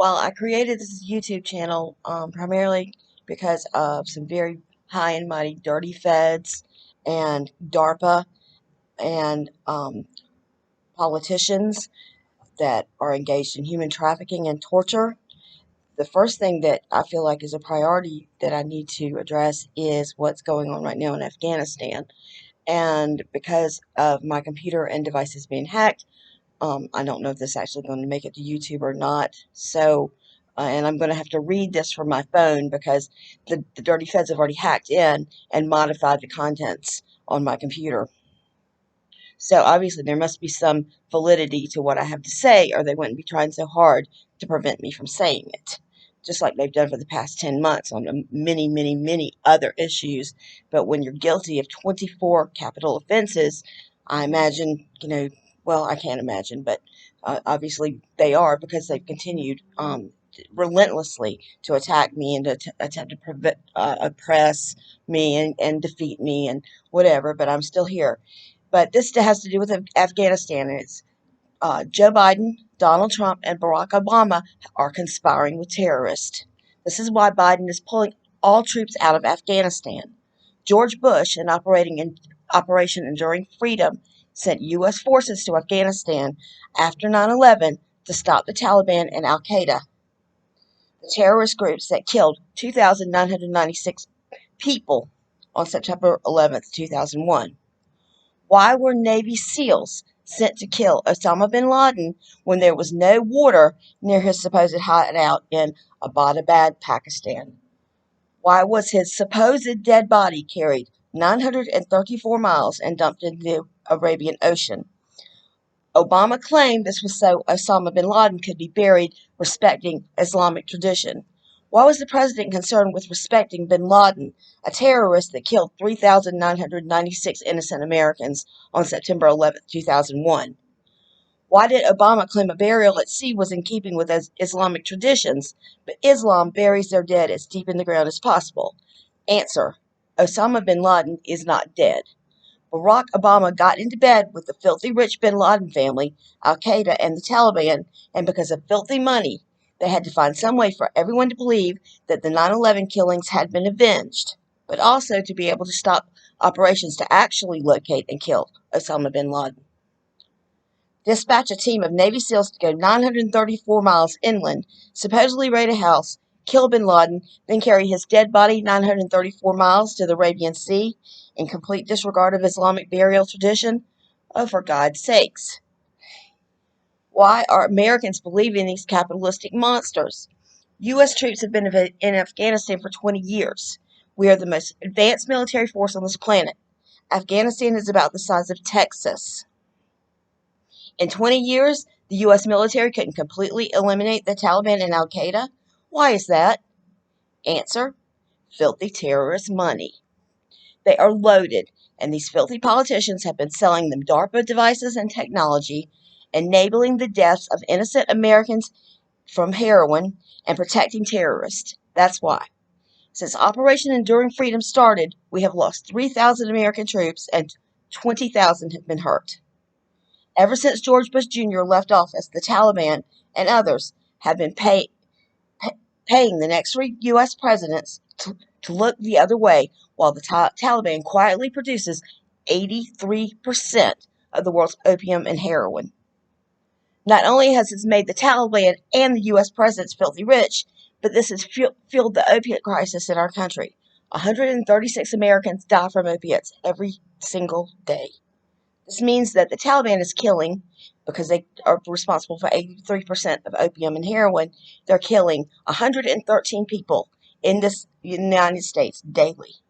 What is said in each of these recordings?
Well, I created this YouTube channel primarily because of some very high and mighty dirty feds and DARPA and politicians that are engaged in human trafficking and torture. The first thing that I feel like is a priority that I need to address is what's going on right now in Afghanistan. And because of my computer and devices being hacked, I don't know if this is actually going to make it to YouTube or not. So, and I'm going to have to read this from my phone because the dirty feds have already hacked in and modified the contents on my computer. So obviously there must be some validity to what I have to say, or they wouldn't be trying so hard to prevent me from saying it. Just like they've done for the past 10 months on many, many, many other issues. But when you're guilty of 24 capital offenses, I imagine, well, I can't imagine, but obviously they are because they've continued relentlessly to attack me and to attempt to oppress me and defeat me and whatever, but I'm still here. But this has to do with Afghanistan, and it's Joe Biden, Donald Trump, and Barack Obama are conspiring with terrorists. This is why Biden is pulling all troops out of Afghanistan. George Bush, in Operation Enduring Freedom, sent U.S. forces to Afghanistan after 9/11 to stop the Taliban and Al Qaeda, the terrorist groups that killed 2,996 people on September 11th, 2001. Why were Navy SEALs sent to kill Osama bin Laden when there was no water near his supposed hideout in Abbottabad, Pakistan? Why was his supposed dead body carried 934 miles and dumped into the Arabian Ocean? Obama claimed this was so Osama bin Laden could be buried respecting Islamic tradition. Why was the president concerned with respecting bin Laden, a terrorist that killed 3,996 innocent Americans on September 11th, 2001? Why did Obama claim a burial at sea was in keeping with Islamic traditions, but Islam buries their dead as deep in the ground as possible? Answer: Osama bin Laden is not dead. Barack Obama got into bed with the filthy rich bin Laden family, Al Qaeda, and the Taliban, and because of filthy money, they had to find some way for everyone to believe that the 9/11 killings had been avenged, but also to be able to stop operations to actually locate and kill Osama bin Laden. Dispatch a team of Navy SEALs to go 934 miles inland, supposedly raid a house, kill bin Laden, then carry his dead body 934 miles to the Arabian Sea in complete disregard of Islamic burial tradition? Oh, for God's sakes. Why are Americans believing these capitalistic monsters? U.S. troops have been in Afghanistan for 20 years. We are the most advanced military force on this planet. Afghanistan is about the size of Texas. In 20 years, the U.S. military couldn't completely eliminate the Taliban and Al Qaeda. Why is that? Answer: filthy terrorist money. They are loaded, and these filthy politicians have been selling them DARPA devices and technology, enabling the deaths of innocent Americans from heroin and protecting terrorists. That's why. Since Operation Enduring Freedom started, we have lost 3,000 American troops and 20,000 have been hurt. Ever since George Bush Jr. left office, the Taliban and others have been paying the next three U.S. presidents to look the other way while the Taliban quietly produces 83% of the world's opium and heroin. Not only has this made the Taliban and the U.S. presidents filthy rich, but this has fueled the opiate crisis in our country. 136 Americans die from opiates every single day. This means that the Taliban is killing, because they are responsible for 83% of opium and heroin, they're killing 113 people in the United States daily.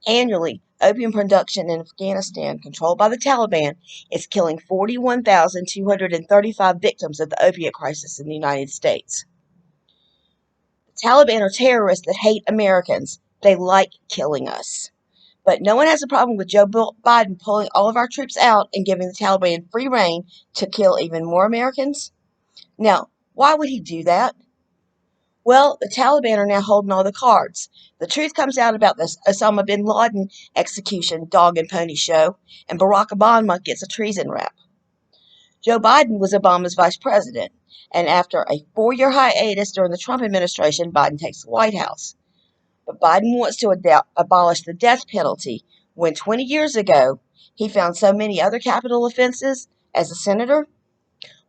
Annually, opium production in Afghanistan, controlled by the Taliban, is killing 41,235 victims of the opiate crisis in the United States. The Taliban are terrorists that hate Americans. They like killing us. But no one has a problem with Joe Biden pulling all of our troops out and giving the Taliban free rein to kill even more Americans. Now, why would he do that? Well, the Taliban are now holding all the cards. The truth comes out about this Osama bin Laden execution dog and pony show, and Barack Obama gets a treason rap. Joe Biden was Obama's vice president, and after a 4-year hiatus during the Trump administration, Biden takes the White House. But Biden wants to abolish the death penalty when 20 years ago he found so many other capital offenses as a senator.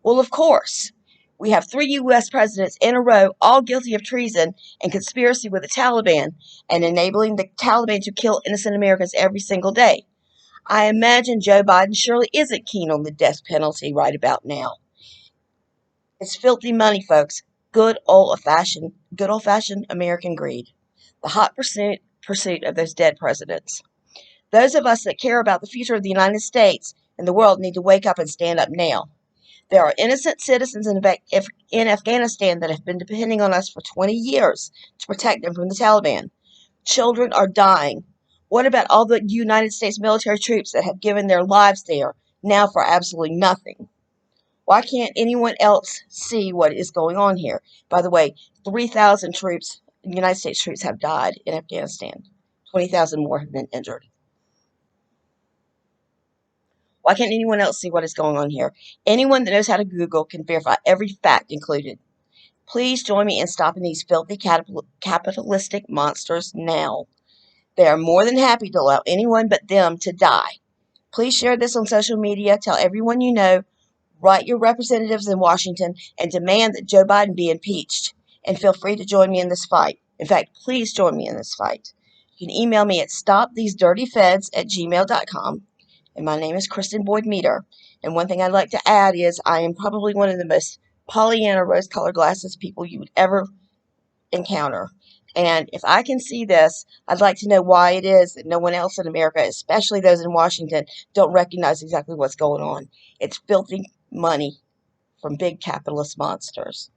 Well, of course. We have 3 U.S. presidents in a row, all guilty of treason and conspiracy with the Taliban and enabling the Taliban to kill innocent Americans every single day. I imagine Joe Biden surely isn't keen on the death penalty right about now. It's filthy money, folks. Good old fashioned American greed. The hot pursuit of those dead presidents. Those of us that care about the future of the United States and the world need to wake up and stand up now. There are innocent citizens in Afghanistan that have been depending on us for 20 years to protect them from the Taliban. Children are dying. What about all the United States military troops that have given their lives there now for absolutely nothing? Why can't anyone else see what is going on here? By the way, 3,000 troops, United States troops, have died in Afghanistan. 20,000 more have been injured. Why can't anyone else see what is going on here? Anyone that knows how to Google can verify every fact included. Please join me in stopping these filthy capitalistic monsters now. They are more than happy to allow anyone but them to die. Please share this on social media. Tell everyone you know. Write your representatives in Washington and demand that Joe Biden be impeached. And feel free to join me in this fight. In fact, please join me in this fight. You can email me at stopthesedirtyfeds@gmail.com. And my name is Kristen Boyd Meter. And one thing I'd like to add is I am probably one of the most Pollyanna rose-colored glasses people you would ever encounter. And if I can see this, I'd like to know why it is that no one else in America, especially those in Washington, don't recognize exactly what's going on. It's filthy money from big capitalist monsters.